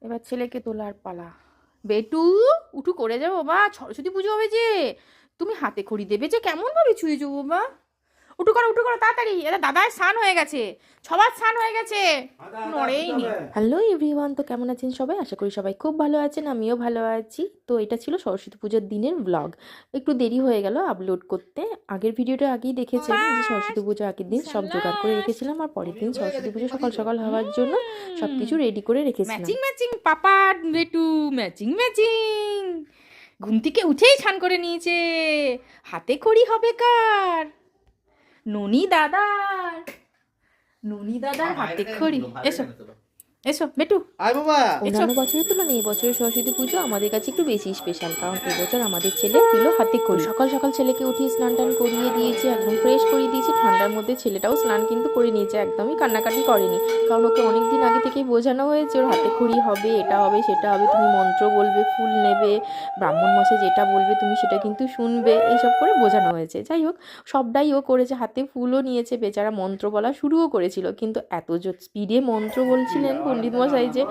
এবার ছেলেকে তোলার পালা। বেটু উঠু করে যাবো মা, সরস্বতী পুজো হবে যে, তুমি হাতে খড়ি দেবে যে, কেমন ভাবে ছুঁয়ে যাবো মা। উঠু করো তাড়াতাড়ি, এটা দাদার স্নান হয়ে গেছে, সবার স্নান হয়ে গেছে, নড়েই নি। হ্যালো এভরিওয়ান, তো কেমন আছেন সবাই? আশা করি সবাই খুব ভালো আছেন, আমিও ভালো আছি। তো এটা ছিল সরস্বতী পুজোর দিনের ব্লগ। একটু দেরি হয়ে গেল আপলোড করতে। আগের ভিডিওটা আগেই দেখেছিলাম যে সরস্বতী পুজো আগের দিন সব জোগাড় করে রেখেছিলাম, আর পরের দিন সরস্বতী পুজো সকাল সকাল হওয়ার জন্য সবকিছু রেডি করে রেখেছিলাম। ম্যাচিং ম্যাচিং পাপা বেটু, ম্যাচিং ম্যাচিং। ঘুম থেকে উঠেই স্নান করে নিয়েছে। হাতে খড়ি হবে কার? ননি দাদার। ননি দাদার হাতে খড়ি। এসো এসো বেটু। অন্যান্য বছরের তুলনায় এই বছরের সরস্বতী পুজো আমাদের কাছে একটু বেশি স্পেশাল, কারণ এবছর আমাদের ছেলে দিল হাতে খড়ি। সকাল সকাল ছেলেকে উঠিয়ে স্নান টান করিয়ে দিয়েছি, একদম ফ্রেশ করিয়ে দিয়েছি। ঠান্ডার মধ্যে ছেলেটাও স্নান কিন্তু করে নিয়েছে, একদমই কান্নাকাটি করেনি, কারণ ওকে অনেকদিন আগে থেকেই বোঝানো হয়েছে ওর হাতে খড়ি হবে, এটা হবে সেটা হবে, তুমি মন্ত্র বলবে, ফুল নেবে, ব্রাহ্মণ মশাই যেটা বলবে তুমি সেটা কিন্তু শুনবে, এইসব করে বোঝানো হয়েছে। যাই হোক, সবটাই ও করেছে, হাতে ফুলও নিয়েছে, বেচারা মন্ত্র বলা শুরুও করেছিল, কিন্তু এত স্পিডে মন্ত্র বলছিলেন পণ্ডিত মশাই যে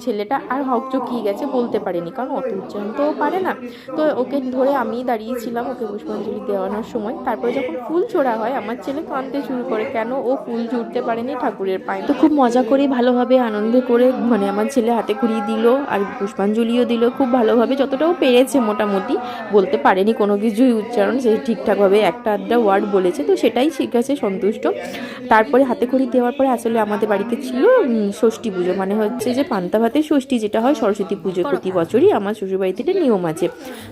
ছেলেটা আর হকচকিয়ে গেছে, বলতে পারেনি, কারণ অত উচ্চারণ তো পারে না। তো ওকে ধরে আমি দাঁড়িয়েছিলাম ওকে পুষ্পাঞ্জলি দেওয়ানোর সময়। তারপরে যখন ফুল ছোড়া হয় আমার ছেলে কাঁদতে শুরু করে, কেন ও ফুল ছুঁড়তে পারেনি ঠাকুরের পায়ে। তো খুব মজা করে ভালোভাবে আনন্দ করে মানে আমার ছেলে হাতে খড়িয়ে দিল আর পুষ্পাঞ্জলিও দিল খুব ভালোভাবে, যতটাও পেরেছে মোটামুটি। বলতে পারেনি কোনো কিছুই উচ্চারণ, সে ঠিকঠাকভাবে একটা আধটা ওয়ার্ড বলেছে, তো সেটাই ঠিক আছে, সন্তুষ্ট। তারপরে হাতে খড়ি দেওয়ার পরে আসলে আমাদের বাড়িতে ছিল ষষ্ঠী পুজো, মানে হচ্ছে যে পান্তা ভাতের ষষ্ঠী, যেটা হয় সরস্বতী পুজো প্রতি বছরই আমার শ্বশুরবাড়িতে এটা নিয়ম আছে।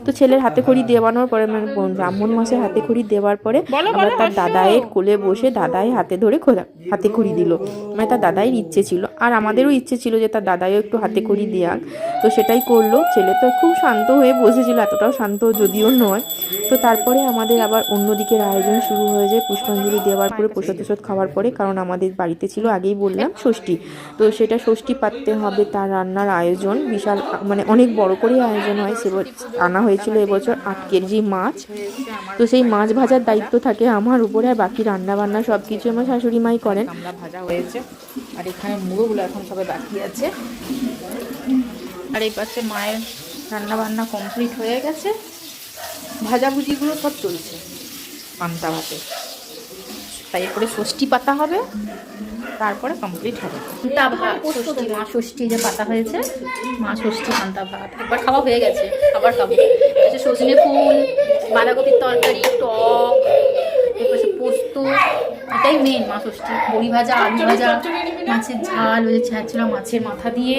তো ছেলের হাতে খড়ি দেওয়ানোর পরে মানে ব্রাহ্মণ মাসের হাতে খড়ি দেওয়ার পরে আবার তার দাদায়ের কোলে বসে দাদাই হাতে ধরে হাতে খড়ি দিল, মানে তার দাদাইয়ের ইচ্ছে ছিল, আর আমাদেরও ইচ্ছে ছিল যে তার দাদাইও একটু হাতে খড়ি দেওয়াক, তো সেটাই করলো। ছেলে তো খুব শান্ত হয়ে বসেছিল, এতটাও শান্ত যদিও নয়। তো তারপরে আমাদের আবার অন্যদিকের আয়োজন শুরু হয়ে যায় পুষ্পাঞ্জলি দেওয়ার পরে, প্রসাদ টসাদ খাওয়ার পরে, কারণ আমাদের বাড়িতে ছিল আগেই বললাম ষষ্ঠী, তো সেটা ষষ্ঠী পাততে হবে, তার রান্নার আয়োজন বিশাল, মানে অনেক বড় করেই আয়োজন হয়। সে আনা হয়েছিল এবছর 8 কেজি মাছ, তো সেই মাছ ভাজার দায়িত্ব থাকে আমার উপরে, আর বাকি রান্না বান্না সব কিছু আমার শাশুড়ি মাই করেন। আমরা ভাজা হয়েছে, আর এখানে মুড়োগুলো এখন সবাই বাকি আছে, আর এই পাশে মায়ের রান্না বান্না কমপ্লিট হয়ে গেছে, ভাজাভুজিগুলো সব চলছে পান্তা ভাতে। তাই এরপরে ষষ্ঠী পাতা হবে, তারপরে কমপ্লিট হবে পান্তা ভাত। ষষ্ঠী মা ষষ্ঠী যে পাতা হয়েছে, মা ষষ্ঠী পান্তা ভাত একবার খাওয়া হয়ে গেছে, আবার খাবো। হচ্ছে সজনে ফুল, বাঁধাকপির তরকারি, টক, এরপরে পোস্ত, এটাই মেন মা ষষ্ঠী। বড়ি ভাজা, আলু ভাজা, মাছের ঝাল, ওই ছেঁচড়া মাছের মাথা দিয়ে